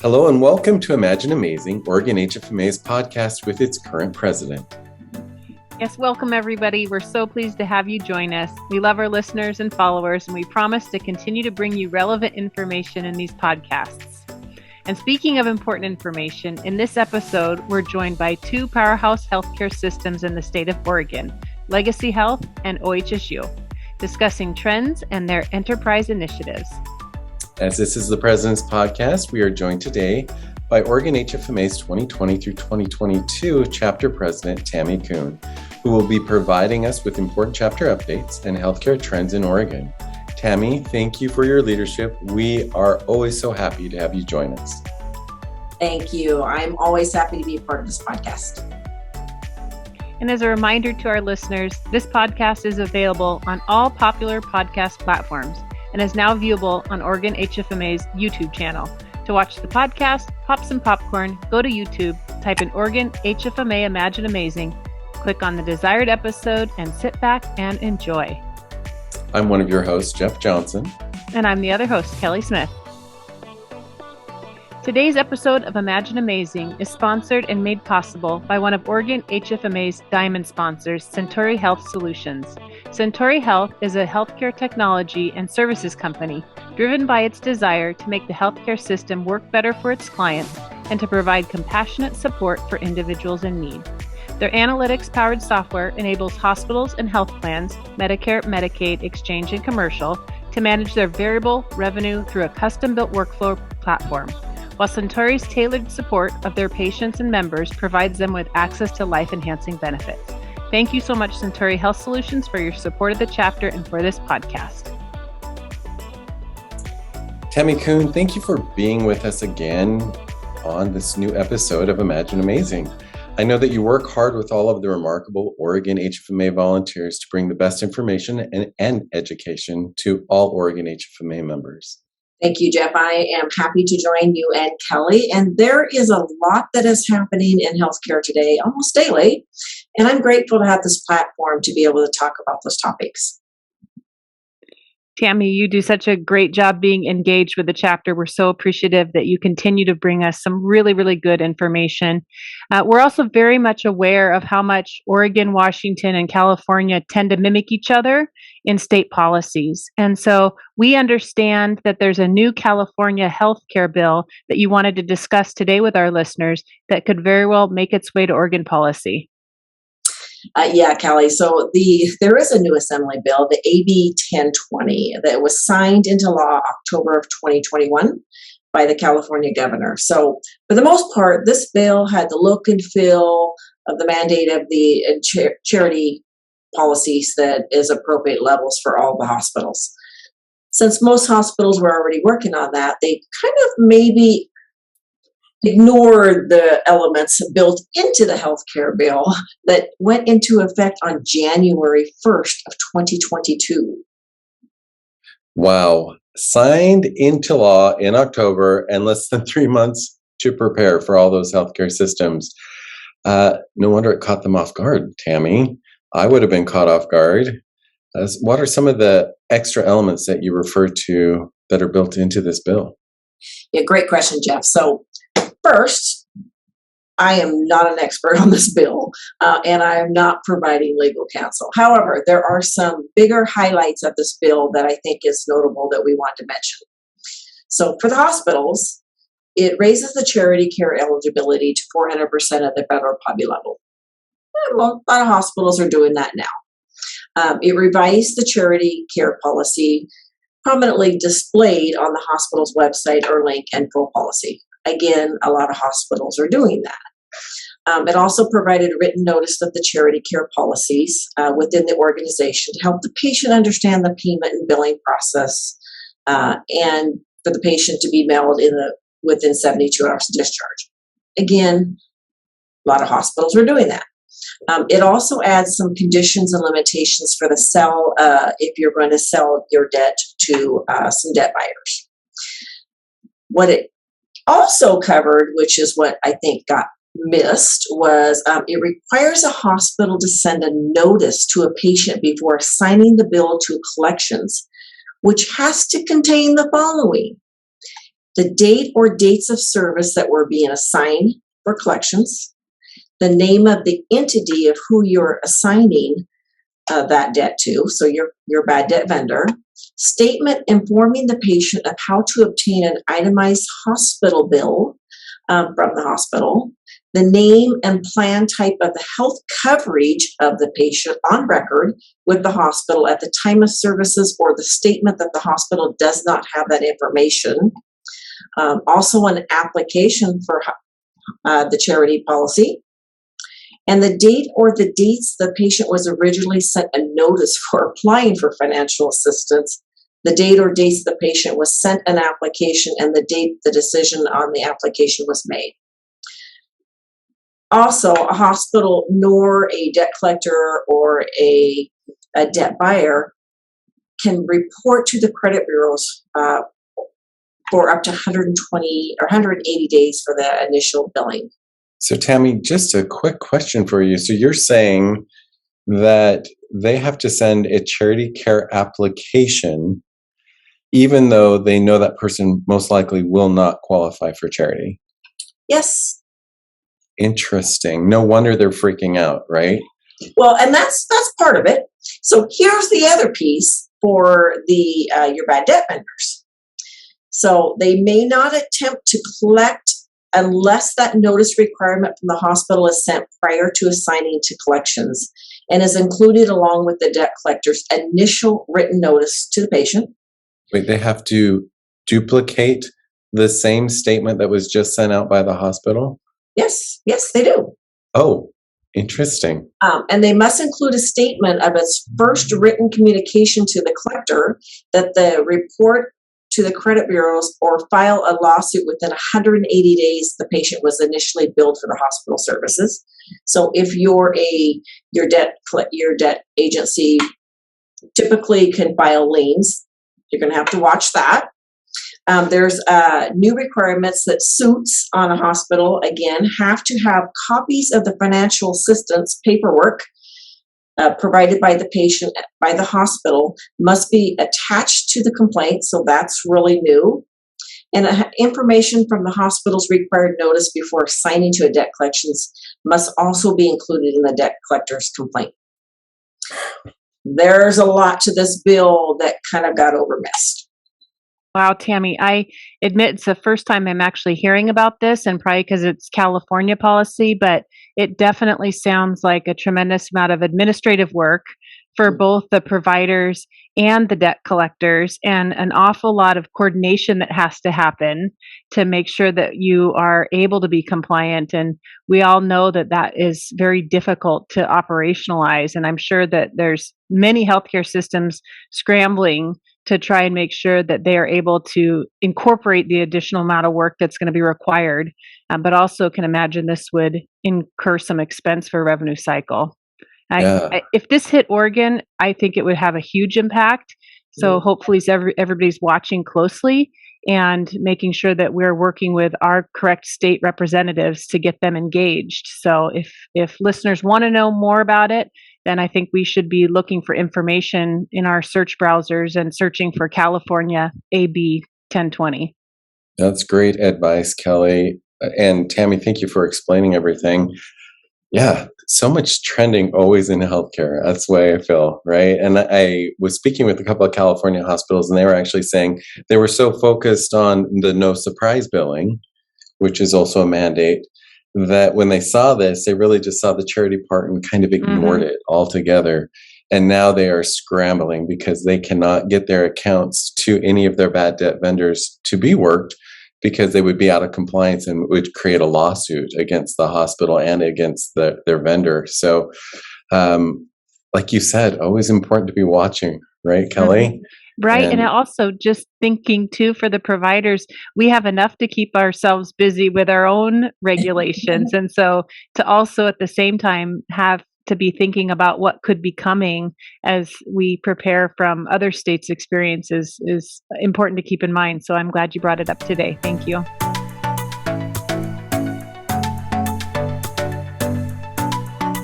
Hello and welcome to Imagine Amazing, Oregon HFMA's podcast with its current president. Yes, welcome everybody. We're so pleased to have you join us. We love our listeners and followers, and we promise to continue to bring you relevant information in these podcasts. And speaking of important information, in this episode, we're joined by two powerhouse healthcare systems in the state of Oregon, Legacy Health and OHSU, discussing trends and their enterprise initiatives. As this is the President's podcast, we are joined today by Oregon HFMA's 2020 through 2022 Chapter President Tammie Coon, who will be providing us with important chapter updates and healthcare trends in Oregon. Tammie, thank you for your leadership. We are always so happy to have you join us. Thank you. I'm always happy to be a part of this podcast. And as a reminder to our listeners, this podcast is available on all popular podcast platforms and is now viewable on Oregon HFMA's YouTube channel. To watch the podcast, pop some popcorn, go to YouTube, type in Oregon HFMA Imagine Amazing, click on the desired episode, and sit back and enjoy. I'm one of your hosts, Jeff Johnson. And I'm the other host, Kelly Smith. Today's episode of Imagine Amazing is sponsored and made possible by one of Oregon HFMA's diamond sponsors, Centauri Health Solutions. Centauri Health is a healthcare technology and services company driven by its desire to make the healthcare system work better for its clients and to provide compassionate support for individuals in need. Their analytics-powered software enables hospitals and health plans, Medicare, Medicaid, Exchange, and Commercial, to manage their variable revenue through a custom-built workflow platform, while Centauri's tailored support of their patients and members provides them with access to life-enhancing benefits. Thank you so much, Centauri Health Solutions, for your support of the chapter and for this podcast. Tammie Coon, thank you for being with us again on this new episode of Imagine Amazing. I know that you work hard with all of the remarkable Oregon HFMA volunteers to bring the best information and education to all Oregon HFMA members. Thank you, Jeff. I am happy to join you and Kelly. And there is a lot that is happening in healthcare today, almost daily. And I'm grateful to have this platform to be able to talk about those topics. Tammie, you do such a great job being engaged with the chapter. We're so appreciative that you continue to bring us some really, really good information. We're also very much aware of how much Oregon, Washington, and California tend to mimic each other in state policies. And so we understand that there's a new California healthcare bill that you wanted to discuss today with our listeners that could very well make its way to Oregon policy. Yeah, Kelly. So there is a new assembly bill, the AB 1020, that was signed into law October of 2021 by the California governor. So for the most part, this bill had the look and feel of the mandate of the charity policies that is appropriate levels for all the hospitals. Since most hospitals were already working on that, they kind of maybe ignored the elements built into the healthcare bill that went into effect on January 1st of 2022. Wow. Signed into law in October and less than 3 months to prepare for all those healthcare systems. No wonder it caught them off guard, Tammie. I would have been caught off guard. What are some of the extra elements that you refer to that are built into this bill? Yeah, great question, Jeff. So first, I am not an expert on this bill, and I am not providing legal counsel. However, there are some bigger highlights of this bill that I think is notable that we want to mention. So for the hospitals, it raises the charity care eligibility to 400% of the federal poverty level. Well, a lot of hospitals are doing that now. It revised the charity care policy, prominently displayed on the hospital's website or link and full policy. Again, a lot of hospitals are doing that. It also provided a written notice of the charity care policies within the organization to help the patient understand the payment and billing process, and for the patient to be mailed within 72 hours of discharge. Again, a lot of hospitals are doing that. It also adds some conditions and limitations for the sell if you're going to sell your debt to some debt buyers. What it also covered, which is what I think got missed, was it requires a hospital to send a notice to a patient before assigning the bill to collections, which has to contain the following: the date or dates of service that were being assigned for collections, the name of the entity of who you're assigning that debt to, so your bad debt vendor, statement informing the patient of how to obtain an itemized hospital bill from the hospital, the name and plan type of the health coverage of the patient on record with the hospital at the time of services, or the statement that the hospital does not have that information. Also an application for the charity policy, and the date or the dates the patient was originally sent a notice for applying for financial assistance, the date or dates the patient was sent an application, and the date the decision on the application was made. Also, a hospital nor a debt collector or a debt buyer can report to the credit bureaus for up to 120 or 180 days for the initial billing. So, Tammy, just a quick question for you. So you're saying that they have to send a charity care application even though they know that person most likely will not qualify for charity? Yes. Interesting. No wonder they're freaking out, right? Well, and that's part of it. So here's the other piece for the your bad debt vendors. So they may not attempt to collect unless that notice requirement from the hospital is sent prior to assigning to collections and is included along with the debt collector's initial written notice to the patient. Wait, they have to duplicate the same statement that was just sent out by the hospital? Yes, they do. Oh, interesting. And they must include a statement of its first written communication to the collector that the report to the credit bureaus or file a lawsuit within 180 days the patient was initially billed for the hospital services. So if you're your debt agency typically can file liens, you're going to have to watch that. There's new requirements that suits on a hospital, again, have to have copies of the financial assistance paperwork provided by the patient, by the hospital, must be attached to the complaint, so that's really new. And information from the hospital's required notice before signing to a debt collections must also be included in the debt collector's complaint. There's a lot to this bill that kind of got overmissed. Wow, Tammy, I admit it's the first time I'm actually hearing about this, and probably because it's California policy, but it definitely sounds like a tremendous amount of administrative work for both the providers and the debt collectors, and an awful lot of coordination that has to happen to make sure that you are able to be compliant. And we all know that that is very difficult to operationalize. And I'm sure that there's many healthcare systems scrambling to try and make sure that they are able to incorporate the additional amount of work that's going to be required, but also can imagine this would incur some expense for revenue cycle. If this hit Oregon, I think it would have a huge impact. So hopefully everybody's watching closely and making sure that we're working with our correct state representatives to get them engaged. So if listeners want to know more about it, then I think we should be looking for information in our search browsers and searching for California AB 1020. That's great advice, Kelly. And Tammy, thank you for explaining everything. Yeah, so much trending always in healthcare. That's the way I feel, right? And I was speaking with a couple of California hospitals, and they were actually saying they were so focused on the no surprise billing, which is also a mandate, that when they saw this, they really just saw the charity part and kind of ignored it altogether. And now they are scrambling because they cannot get their accounts to any of their bad debt vendors to be worked, because they would be out of compliance and would create a lawsuit against the hospital and against their vendor. So, like you said, always important to be watching, right, Kelly? Right. And also just thinking too, for the providers, we have enough to keep ourselves busy with our own regulations. And so to also at the same time have to be thinking about what could be coming as we prepare from other states' experiences is important to keep in mind. So I'm glad you brought it up today. Thank you.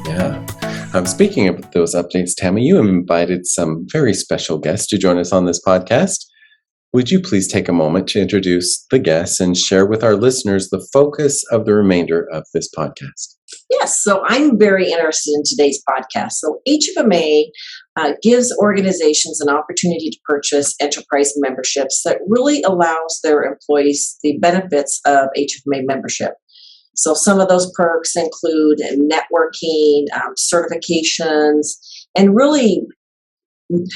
Yeah. Speaking of those updates, Tammy, you invited some very special guests to join us on this podcast. Would you please take a moment to introduce the guests and share with our listeners the focus of the remainder of this podcast? Yes, so I'm very interested in today's podcast. So HFMA gives organizations an opportunity to purchase enterprise memberships that really allows their employees the benefits of HFMA membership. So some of those perks include networking, certifications, and really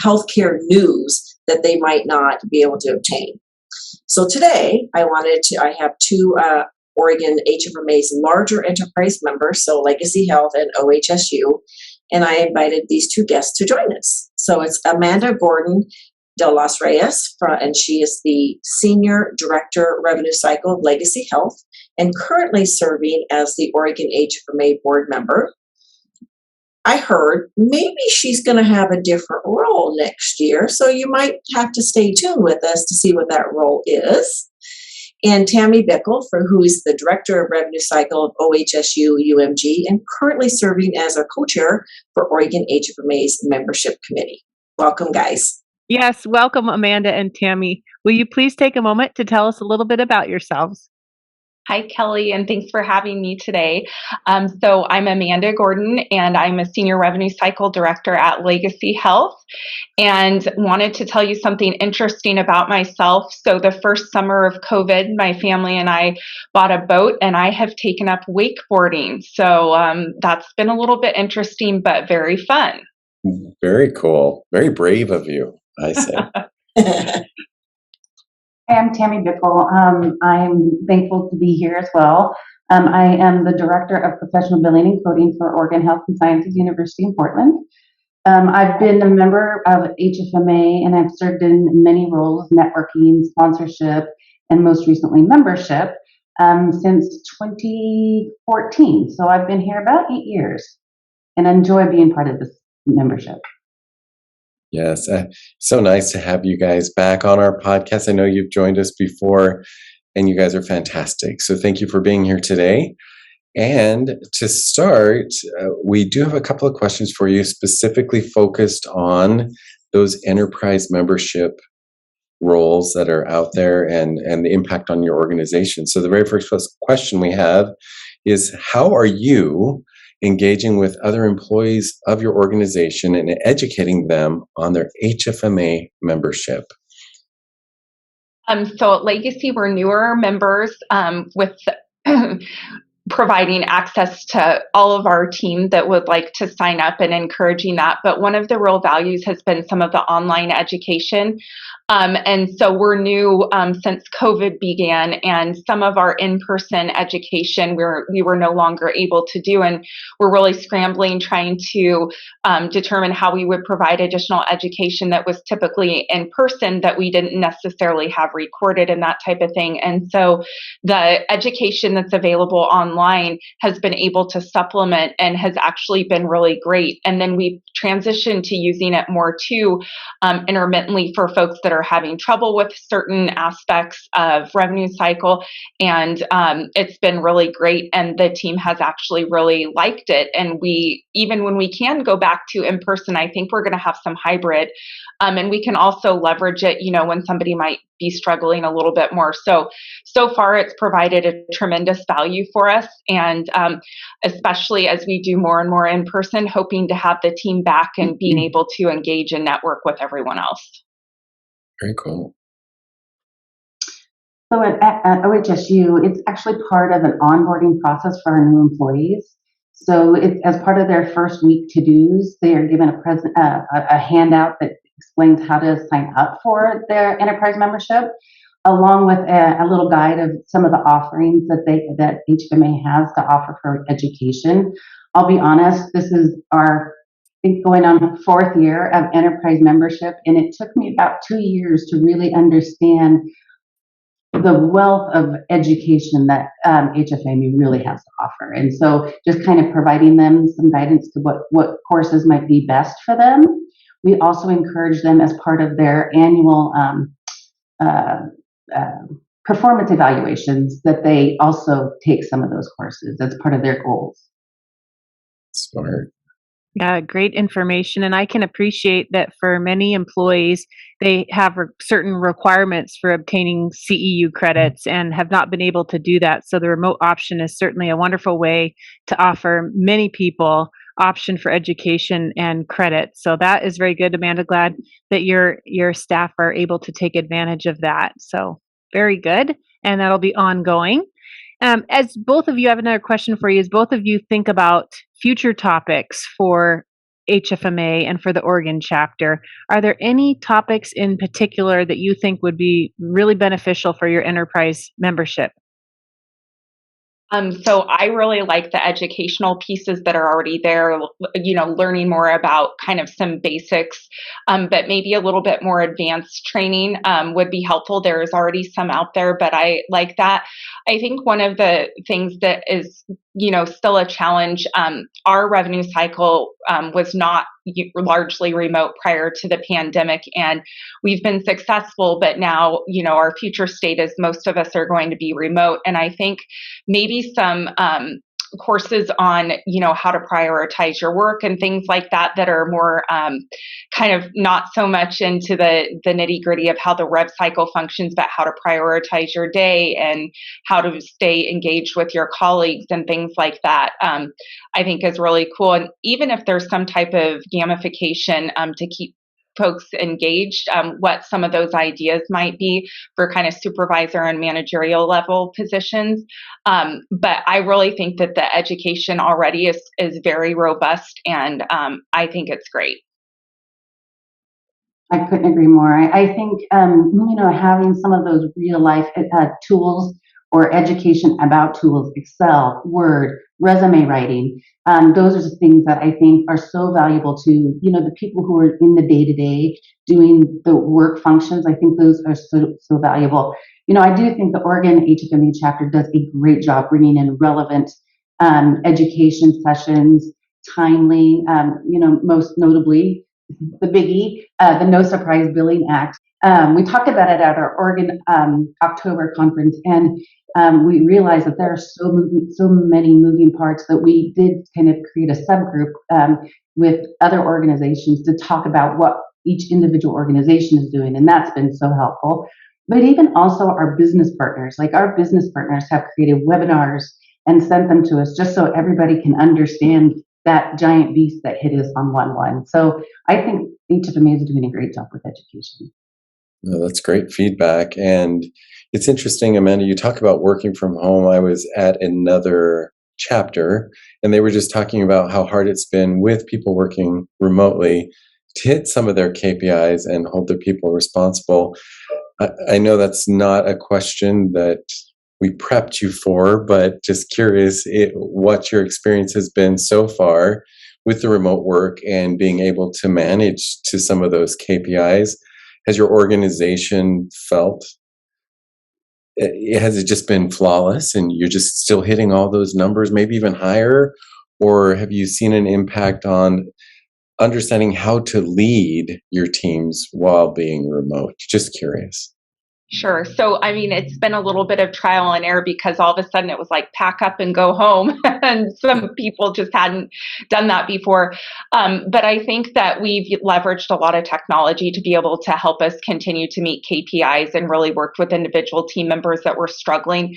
healthcare news that they might not be able to obtain. So today I have two Oregon HFMA's larger enterprise members, so Legacy Health and OHSU, and I invited these two guests to join us. So it's Amanda Gordon Delos Reyes, and she is the Senior Director Revenue Cycle of Legacy Health and currently serving as the Oregon HFMA board member. I heard maybe she's going to have a different role next year, so you might have to stay tuned with us to see what that role is. And Tammy Bickle, who is the Director of Revenue Cycle of OHSU UMG and currently serving as our co-chair for Oregon HFMA's membership committee. Welcome, guys. Yes, welcome, Amanda and Tammy. Will you please take a moment to tell us a little bit about yourselves? Hi, Kelly, and thanks for having me today. So I'm Amanda Gordon, and I'm a Senior Revenue Cycle Director at Legacy Health, and wanted to tell you something interesting about myself. So the first summer of COVID, my family and I bought a boat, and I have taken up wakeboarding. So that's been a little bit interesting, but very fun. Very cool. Very brave of you, I say. Hi, I'm Tammy Bickle. I'm thankful to be here as well. I am the Director of Professional Billing and Coding for Oregon Health and Sciences University in Portland. I've been a member of HFMA and I've served in many roles, networking, sponsorship, and most recently membership since 2014. So I've been here about 8 years and enjoy being part of this membership. Yes, so nice to have you guys back on our podcast. I know you've joined us before, and you guys are fantastic. So thank you for being here today. And to start, we do have a couple of questions for you, specifically focused on those enterprise membership roles that are out there and the impact on your organization. So the very first question we have is, how are you engaging with other employees of your organization and educating them on their HFMA membership? So at Legacy, we're newer members with providing access to all of our team that would like to sign up and encouraging that. But one of the real values has been some of the online education. And so we're new since COVID began, and some of our in-person education we were no longer able to do. And we're really scrambling, trying to determine how we would provide additional education that was typically in person that we didn't necessarily have recorded and that type of thing. And so the education that's available online has been able to supplement and has actually been really great. And then we've transitioned to using it more too intermittently for folks that are having trouble with certain aspects of revenue cycle. And it's been really great. And the team has actually really liked it. And even when we can go back to in person, I think we're going to have some hybrid. And we can also leverage it, when somebody might be struggling a little bit more. So far it's provided a tremendous value for us. And especially as we do more and more in person, hoping to have the team back and being able to engage and network with everyone else. Very cool. So at OHSU, it's actually part of an onboarding process for our new employees. So it's as part of their first week to-dos, they are given a handout that explains how to sign up for their enterprise membership, along with a little guide of some of the offerings that HFMA has to offer for education. I'll be honest, this is our going on 4th year of enterprise membership, and it took me about 2 years to really understand the wealth of education that HFMA really has to offer. And so just kind of providing them some guidance to what courses might be best for them. We also encourage them as part of their annual performance evaluations that they also take some of those courses as part of their goals. Smart. Yeah, great information. And I can appreciate that for many employees, they have certain requirements for obtaining CEU credits and have not been able to do that. So the remote option is certainly a wonderful way to offer many people option for education and credit. So that is very good, Amanda. Glad that your staff are able to take advantage of that. So very good. And that'll be ongoing. As both of you, I have another question for you. As both of you think about future topics for HFMA and for the Oregon chapter, are there any topics in particular that you think would be really beneficial for your enterprise membership? So I really like the educational pieces that are already there, learning more about kind of some basics, but maybe a little bit more advanced training would be helpful. There is already some out there, but I like that. I think one of the things that is, still a challenge, our revenue cycle was not largely remote prior to the pandemic, and we've been successful, but now, our future state is most of us are going to be remote. And I think maybe some courses on, how to prioritize your work and things like that that are more kind of not so much into the nitty gritty of how the rev cycle functions, but how to prioritize your day and how to stay engaged with your colleagues and things like that, I think is really cool. And even if there's some type of gamification to keep folks engaged, what some of those ideas might be for kind of supervisor and managerial level positions. But I really think that the education already is very robust, and I think it's great. I couldn't agree more. I think, having some of those real life tools or education about tools, Excel, Word, resume writing, those are the things that I think are so valuable to, the people who are in the day to day doing the work functions. I think those are so valuable. I do think the Oregon HFMA chapter does a great job bringing in relevant education sessions, timely, most notably, the biggie, the No Surprise Billing Act. We talked about it at our Oregon October conference, and we realized that there are so many moving parts that we did kind of create a subgroup with other organizations to talk about what each individual organization is doing, and that's been so helpful. But even also our business partners, like our business partners have created webinars and sent them to us just so everybody can understand that giant beast that hit us on 1/1. So I think HFMA is doing a great job with education. Well, that's great feedback. And it's interesting, Amanda, you talk about working from home. I was at another chapter and they were just talking about how hard it's been with people working remotely to hit some of their KPIs and hold their people responsible. I know that's not a question that we prepped you for, but just curious what your experience has been so far with the remote work and being able to manage to some of those KPIs. Has your organization has it just been flawless and you're just still hitting all those numbers, maybe even higher? Or have you seen an impact on understanding how to lead your teams while being remote? Just curious. Sure. So, I mean, it's been a little bit of trial and error because all of a sudden it was like pack up and go home. And some people just hadn't done that before. But I think that we've leveraged a lot of technology to be able to help us continue to meet KPIs and really worked with individual team members that were struggling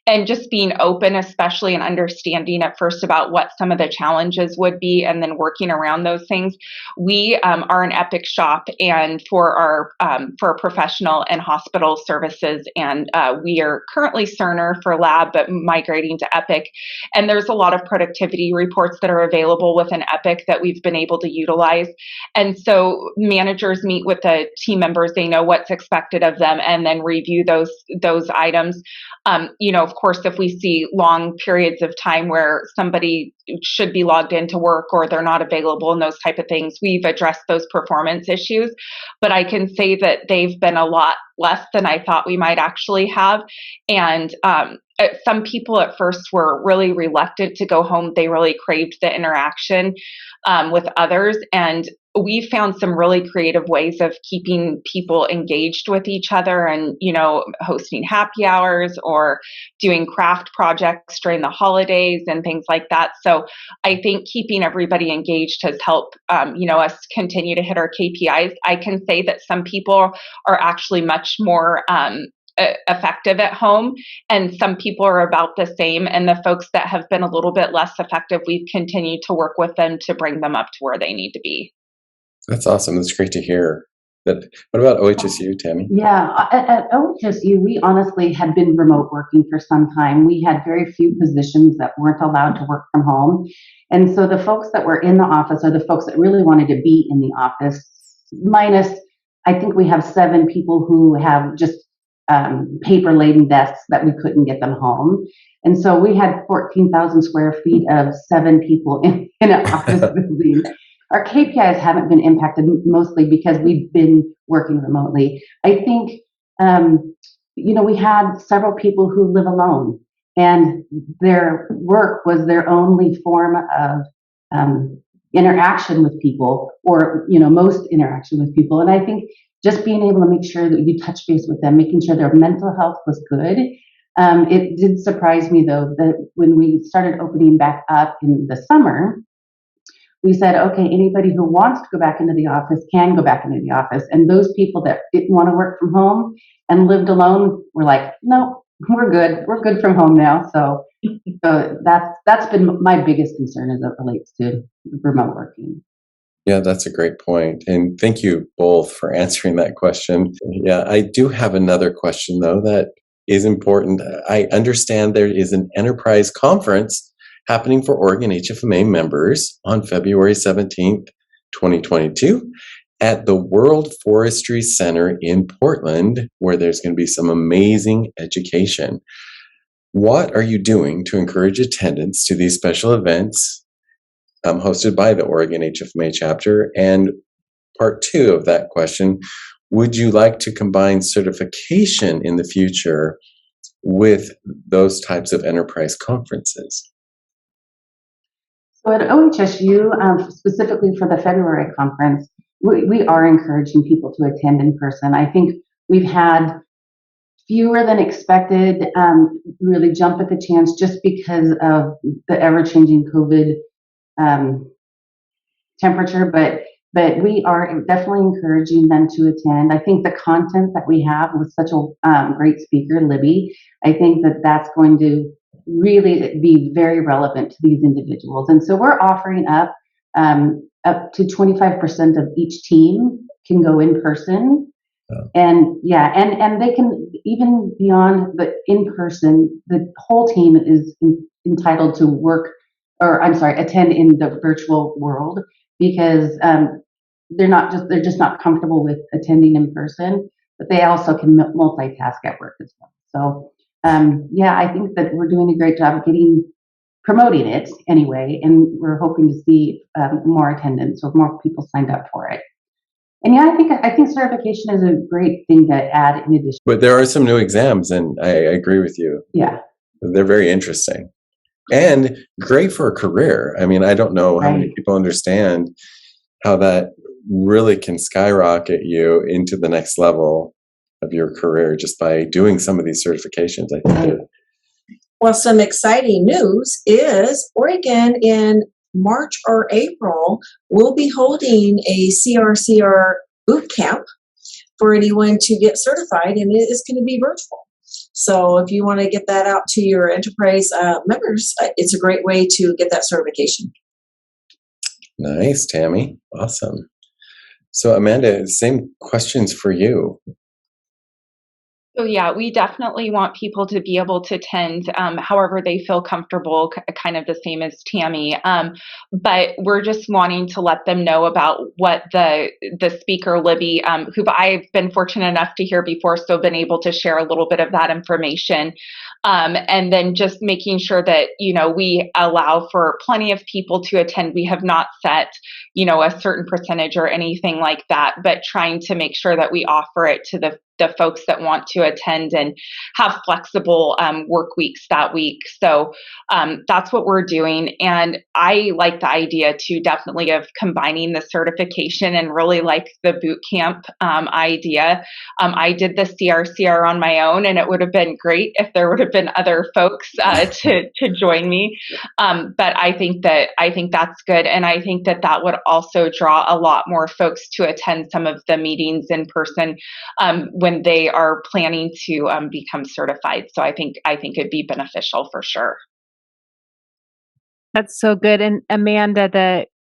and just being open, especially and understanding at first about what some of the challenges would be and then working around those things. We are an Epic shop and for our professional and hospital services, and we are currently Cerner for lab, but migrating to Epic. And there's a lot of productivity reports that are available within Epic that we've been able to utilize. And so managers meet with the team members; they know what's expected of them, and then review those items. Of course, if we see long periods of time where somebody should be logged into work or they're not available and those type of things, we've addressed those performance issues. But I can say that they've been a lot less than I thought we might actually have. And some people at first were really reluctant to go home. They really craved the interaction with others. And we found some really creative ways of keeping people engaged with each other and, hosting happy hours or doing craft projects during the holidays and things like that. So I think keeping everybody engaged has helped, us continue to hit our KPIs. I can say that some people are actually much more effective at home, and some people are about the same. And the folks that have been a little bit less effective, we've continued to work with them to bring them up to where they need to be. That's awesome. That's great to hear. What about OHSU, Tammy? Yeah, at OHSU, we honestly had been remote working for some time. We had very few positions that weren't allowed to work from home. And so the folks that were in the office are the folks that really wanted to be in the office, minus, I think we have 7 people who have just paper-laden desks that we couldn't get them home. And so we had 14,000 square feet of 7 people in an office building. Our KPIs haven't been impacted mostly because we've been working remotely. I think, we had several people who live alone, and their work was their only form of interaction with people, or, most interaction with people. And I think just being able to make sure that you touch base with them, making sure their mental health was good. It did surprise me, though, that when we started opening back up in the summer, we said, okay, anybody who wants to go back into the office can go back into the office. And those people that didn't want to work from home and lived alone were like, no, we're good. We're good from home now. So that's been my biggest concern as it relates to remote working. Yeah, that's a great point. And thank you both for answering that question. Yeah, I do have another question, though, that is important. I understand there is an enterprise conference happening for Oregon HFMA members on February 17th, 2022 at the World Forestry Center in Portland, where there's going to be some amazing education. What are you doing to encourage attendance to these special events hosted by the Oregon HFMA chapter? And part 2 of that question, would you like to combine certification in the future with those types of enterprise conferences? So at OHSU, specifically for the February conference, we are encouraging people to attend in person. I think we've had fewer than expected really jump at the chance just because of the ever-changing COVID temperature, but we are definitely encouraging them to attend. I think the content that we have with such a great speaker, Libby, I think that's going to really be very relevant to these individuals. And so we're offering up to 25% of each team can go in person. Oh. And they can, even beyond the in person, the whole team is entitled to attend in the virtual world, because they're just not comfortable with attending in person, but they also can multitask at work as well. So I think that we're doing a great job of promoting it anyway, and we're hoping to see more attendance or more people signed up for it. And I think certification is a great thing to add in addition. But there are some new exams, and I agree with you. Yeah, they're very interesting and great for a career. I mean, I don't know how many people understand how that really can skyrocket you into the next level of your career just by doing some of these certifications. I think. Well, some exciting news is Oregon in March or April will be holding a CRCR boot camp for anyone to get certified, and it is going to be virtual. So if you want to get that out to your enterprise members, it's a great way to get that certification. Nice, Tammy. Awesome. So Amanda, same questions for you. So yeah, we definitely want people to be able to attend however they feel comfortable, kind of the same as Tammy. But we're just wanting to let them know about what the speaker, Libby, who I've been fortunate enough to hear before, so been able to share a little bit of that information. And then just making sure that, we allow for plenty of people to attend. We have not set, a certain percentage or anything like that, but trying to make sure that we offer it to the the folks that want to attend and have flexible work weeks that week. So that's what we're doing. And I like the idea too, definitely, of combining the certification and really like the boot camp idea. I did the CRCR on my own, and it would have been great if there would have been other folks to join me. But I think that's good. And I think that would also draw a lot more folks to attend some of the meetings in person when they are planning to become certified. So I think it'd be beneficial for sure. That's so good. And Amanda,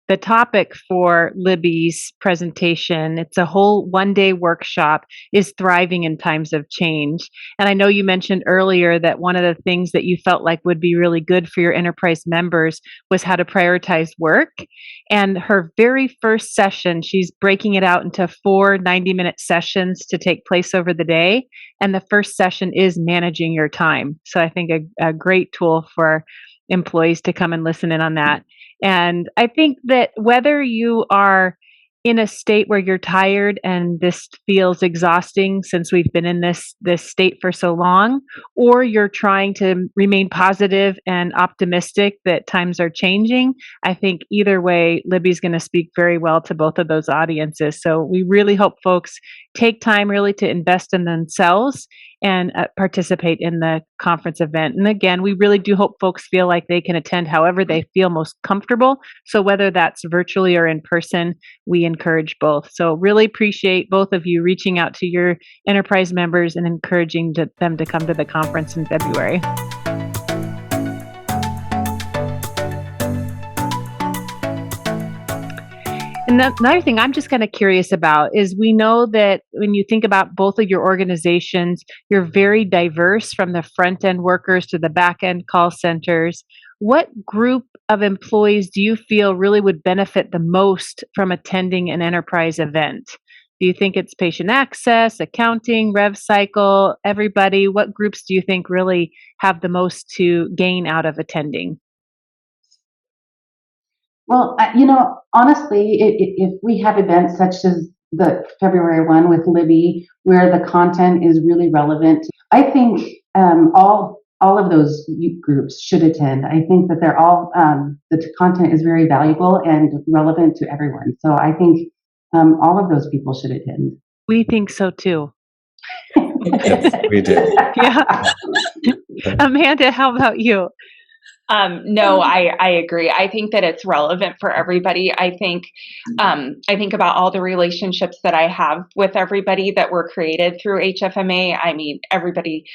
the topic for Libby's presentation, it's a whole one-day workshop, is thriving in times of change. And I know you mentioned earlier that one of the things that you felt like would be really good for your enterprise members was how to prioritize work. And her very first session, she's breaking it out into 4 90-minute sessions to take place over the day. And the first session is managing your time. So I think a great tool for employees to come and listen in on that. And I think that whether you are in a state where you're tired and this feels exhausting since we've been in this state for so long, or you're trying to remain positive and optimistic that times are changing, I think either way, Libby's going to speak very well to both of those audiences. So we really hope folks take time really to invest in themselves and participate in the conference event. And again, we really do hope folks feel like they can attend however they feel most comfortable. So whether that's virtually or in person, we encourage both. So really appreciate both of you reaching out to your enterprise members and encouraging them to come to the conference in February. And another thing I'm just kind of curious about is we know that when you think about both of your organizations, you're very diverse from the front end workers to the back end call centers. What group of employees do you feel really would benefit the most from attending an enterprise event? Do you think it's patient access, accounting, rev cycle, everybody? What groups do you think really have the most to gain out of attending? Well, honestly, if we have events such as the February one with Libby, where the content is really relevant, I think all of those groups should attend. I think that they're all the content is very valuable and relevant to everyone. So I think all of those people should attend. We think so too. Yes, we do. Yeah. Amanda, how about you? No, I agree. I think that it's relevant for everybody. I think about all the relationships that I have with everybody that were created through HFMA. I mean, everybody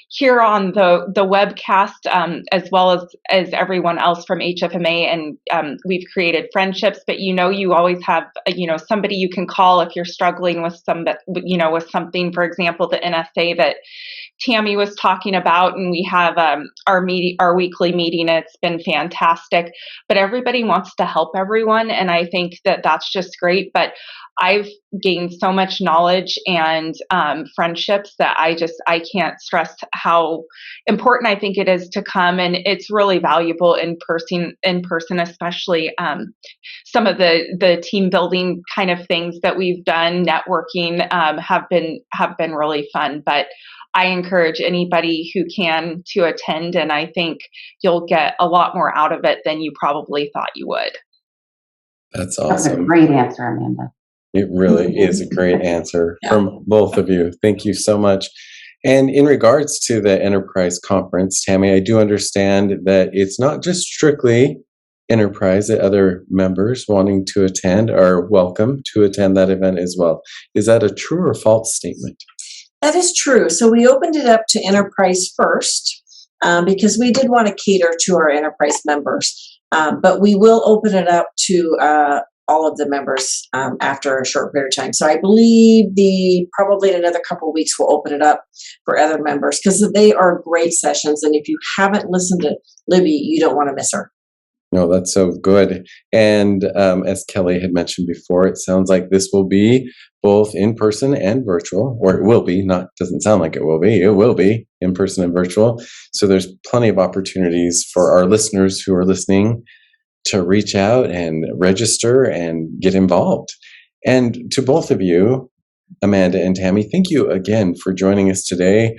here on the webcast, as well as everyone else from HFMA, and we've created friendships. But you always have somebody you can call if you're struggling with with something. For example, the NSA that Tammy was talking about, and we have our weekly meeting. It's been fantastic, but everybody wants to help everyone, and I think that that's just great. But I've gained so much knowledge and friendships that I can't stress how important I think it is to come, and it's really valuable in person, especially some of the team building kind of things that we've done, networking have been really fun. But I encourage anybody who can to attend, and I think you'll get a lot more out of it than you probably thought you would. That's awesome. That's a great answer, Amanda. It really is a great answer from both of you. Thank you so much. And in regards to the Enterprise Conference, Tammy, I do understand that it's not just strictly Enterprise, that other members wanting to attend are welcome to attend that event as well. Is that a true or false statement? That is true. So we opened it up to Enterprise first because we did want to cater to our Enterprise members. But we will open it up to all of the members after a short period of time. So I believe probably in another couple of weeks we'll open it up for other members because they are great sessions. And if you haven't listened to Libby, you don't want to miss her. No, that's so good. And as Kelly had mentioned before, it sounds like this will be both in person and virtual, or it will be, doesn't sound like it will be in person and virtual. So there's plenty of opportunities for our listeners who are listening to reach out and register and get involved. And to both of you, Amanda and Tammy, thank you again for joining us today.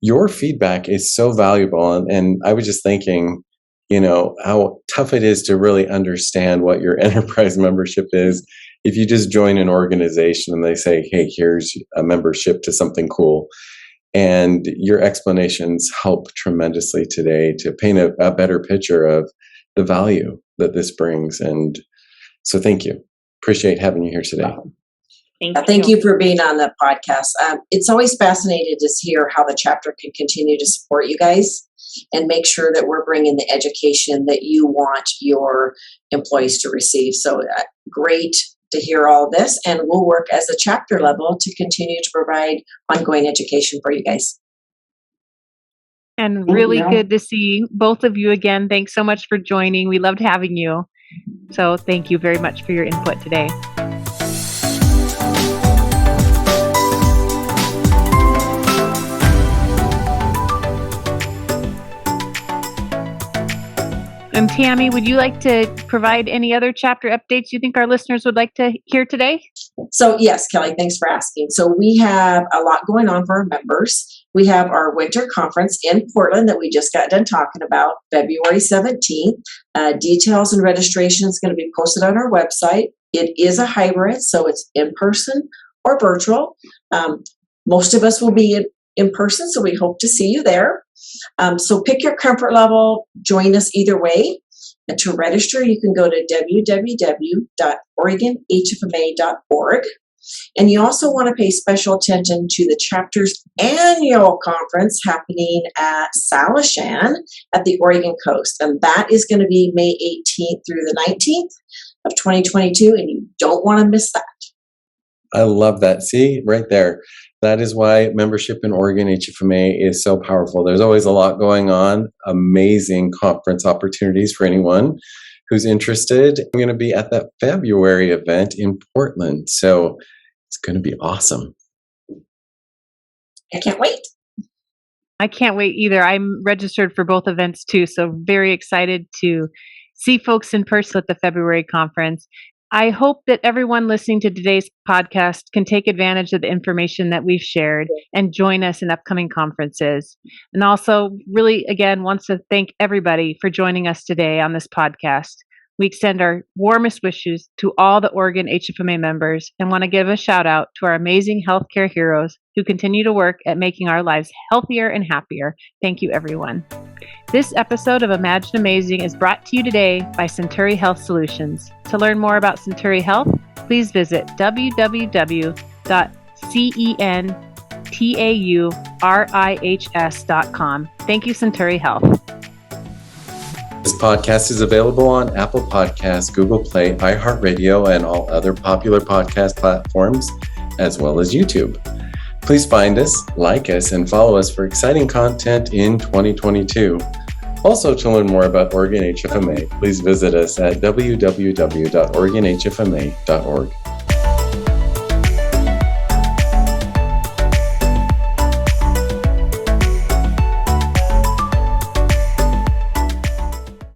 Your feedback is so valuable. And I was just thinking, how tough it is to really understand what your enterprise membership is. If you just join an organization and they say, hey, here's a membership to something cool. And your explanations help tremendously today to paint a better picture of the value that this brings. And so thank you. Appreciate having you here today. Thank you for being on the podcast. It's always fascinating to hear how the chapter can continue to support you guys and make sure that we're bringing the education that you want your employees to receive. So great to hear all this, and we'll work as a chapter level to continue to provide ongoing education for you guys. And really good to see both of you again. Thanks so much for joining. We loved having you. So thank you very much for your input today. And Tammy, would you like to provide any other chapter updates you think our listeners would like to hear today? So yes, Kelly, thanks for asking. So we have a lot going on for our members. We have our winter conference in Portland that we just got done talking about, February 17th. Details and registration is going to be posted on our website. It is a hybrid, so it's in person or virtual. Most of us will be in person, so we hope to see you there. So pick your comfort level, join us either way. And to register, you can go to www.OregonHFMA.org. And you also want to pay special attention to the chapter's annual conference happening at Salishan at the Oregon coast. And that is going to be May 18th through the 19th of 2022, and you don't want to miss that. I love that. See, right there. That is why membership in Oregon HFMA is so powerful. There's always a lot going on, amazing conference opportunities for anyone who's interested. I'm going to be at that February event in Portland, so it's going to be awesome. I can't wait. I can't wait either. I'm registered for both events too, so very excited to see folks in person at the February conference. I hope that everyone listening to today's podcast can take advantage of the information that we've shared and join us in upcoming conferences. And also, really, again, wants to thank everybody for joining us today on this podcast. We extend our warmest wishes to all the Oregon HFMA members and want to give a shout out to our amazing healthcare heroes who continue to work at making our lives healthier and happier. Thank you, everyone. This episode of Imagine Amazing is brought to you today by Centauri Health Solutions. To learn more about Centauri Health, please visit www.centaurihs.com. Thank you, Centauri Health. This podcast is available on Apple Podcasts, Google Play, iHeartRadio, and all other popular podcast platforms, as well as YouTube. Please find us, like us, and follow us for exciting content in 2022. Also, to learn more about Oregon HFMA, please visit us at www.oregonhfma.org.